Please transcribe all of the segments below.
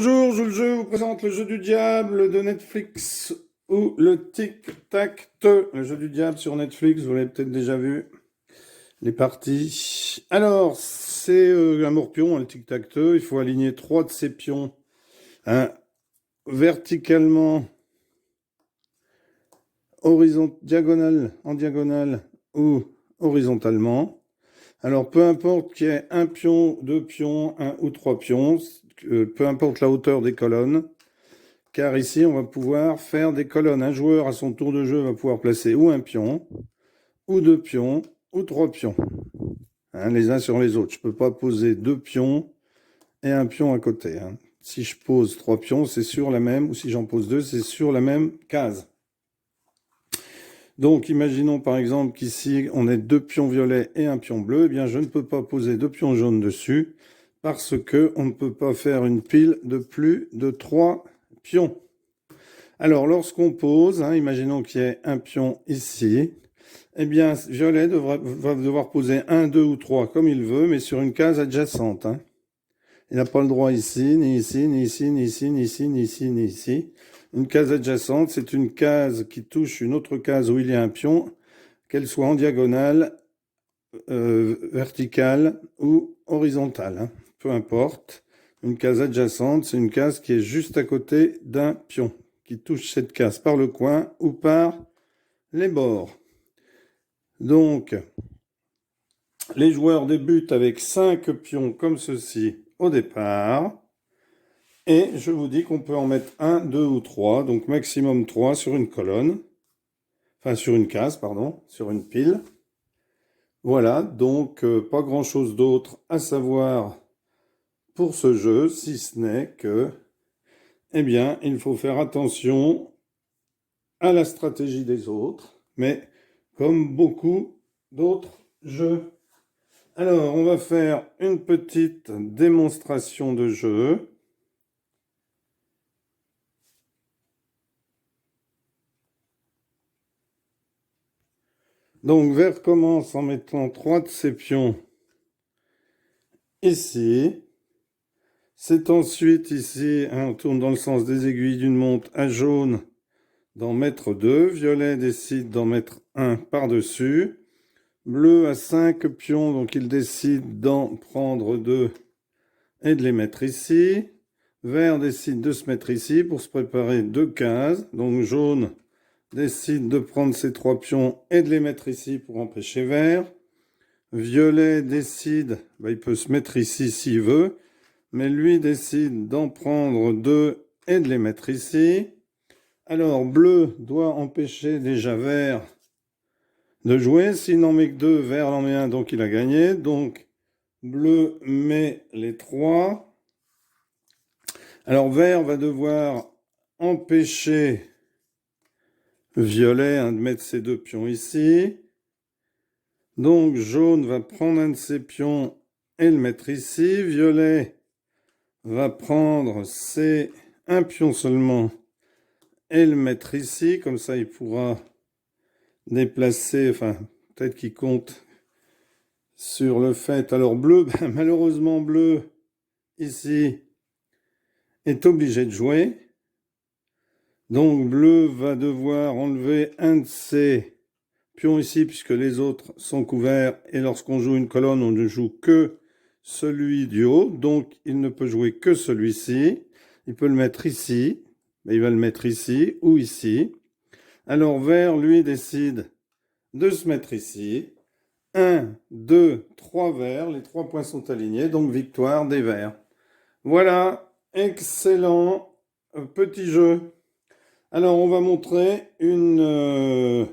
Bonjour, Jules vous présente le jeu du diable de Netflix ou le tic-tac-toe. Le jeu du diable sur Netflix, vous l'avez peut-être déjà vu, les parties. Alors, c'est un morpion, le tic-tac-toe. Il faut aligner 3 de ces pions verticalement, en diagonale ou horizontalement. Alors, peu importe qu'il y ait un pion, 2 pions, 1 ou 3 pions, peu importe la hauteur des colonnes, car ici, on va pouvoir faire des colonnes. Un joueur, à son tour de jeu, va pouvoir placer ou un pion, ou 2 pions, ou 3 pions, les uns sur les autres. Je ne peux pas poser 2 pions et un pion à côté. Si je pose 3 pions, c'est sur la même, ou si j'en pose 2, c'est sur la même case. Donc, imaginons par exemple qu'ici, on ait 2 pions violets et un pion bleu. Eh bien, je ne peux pas poser 2 pions jaunes dessus, parce que on ne peut pas faire une pile de plus de 3 pions. Alors, lorsqu'on pose, imaginons qu'il y ait un pion ici, eh bien, violet va devoir poser 1, 2 ou 3 comme il veut, mais sur une case adjacente. Il n'a pas le droit ici, ni ici, ni ici, ni ici, ni ici, ni ici, ni ici. Une case adjacente, c'est une case qui touche une autre case où il y a un pion, qu'elle soit en diagonale, verticale ou horizontale. Peu importe. Une case adjacente, c'est une case qui est juste à côté d'un pion, qui touche cette case par le coin ou par les bords. Donc, les joueurs débutent avec 5 pions comme ceci au départ. Et je vous dis qu'on peut en mettre 1, 2 ou 3, donc maximum 3 sur une colonne. Enfin, sur une case, pardon, sur une pile. Voilà, donc pas grand-chose d'autre à savoir pour ce jeu, si ce n'est que, eh bien, il faut faire attention à la stratégie des autres, mais comme beaucoup d'autres jeux. Alors, on va faire une petite démonstration de jeu. Donc, vert commence en mettant 3 de ses pions ici. C'est ensuite ici, on tourne dans le sens des aiguilles d'une montre, à jaune d'en mettre 2. Violet décide d'en mettre 1 par-dessus. Bleu a 5 pions, donc il décide d'en prendre 2 et de les mettre ici. Vert décide de se mettre ici pour se préparer 2 cases. Donc jaune décide de prendre ses 3 pions et de les mettre ici pour empêcher vert. Violet décide, il peut se mettre ici s'il veut, mais lui décide d'en prendre 2 et de les mettre ici. Alors bleu doit empêcher déjà vert de jouer. S'il n'en met que 2, vert en met 1, donc il a gagné. Donc bleu met les 3. Alors vert va devoir empêcher violet de mettre ses 2 pions ici. Donc jaune va prendre un de ses pions et le mettre ici. Violet va prendre un pion seulement et le mettre ici. Comme ça, il pourra déplacer, enfin, peut-être qu'il compte sur le fait. Alors bleu, malheureusement bleu, ici, est obligé de jouer. Donc bleu va devoir enlever un de ses pions ici, puisque les autres sont couverts. Et lorsqu'on joue une colonne, on ne joue que celui du haut. Donc il ne peut jouer que celui-ci. Il peut le mettre ici. Mais il va le mettre ici ou ici. Alors vert, lui, décide de se mettre ici. 1, 2, 3 verts. Les 3 points sont alignés. Donc victoire des verts. Voilà, excellent petit jeu. Alors, on va montrer une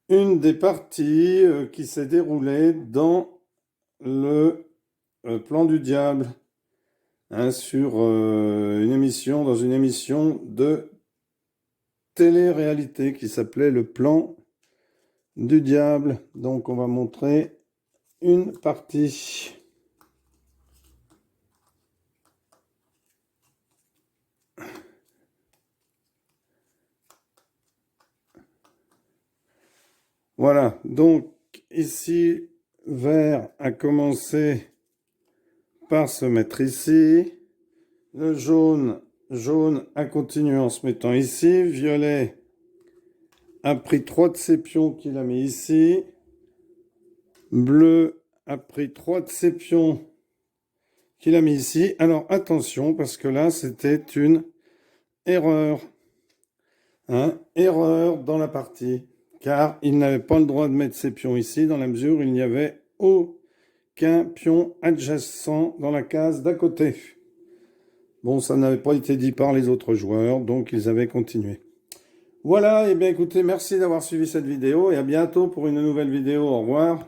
des parties qui s'est déroulée dans le plan du diable, sur dans une émission de télé-réalité qui s'appelait Le plan du diable. Donc, on va montrer une partie. Voilà, donc ici, vert a commencé par se mettre ici. Le jaune a continué en se mettant ici. Violet a pris 3 de ses pions qu'il a mis ici. Bleu a pris 3 de ses pions qu'il a mis ici. Alors attention, parce que là, c'était une erreur. Hein, erreur dans la partie. Car il n'avait pas le droit de mettre ses pions ici, dans la mesure où il n'y avait aucun pion adjacent dans la case d'à côté. Bon, ça n'avait pas été dit par les autres joueurs, donc ils avaient continué. Voilà, et bien écoutez, merci d'avoir suivi cette vidéo et à bientôt pour une nouvelle vidéo. Au revoir.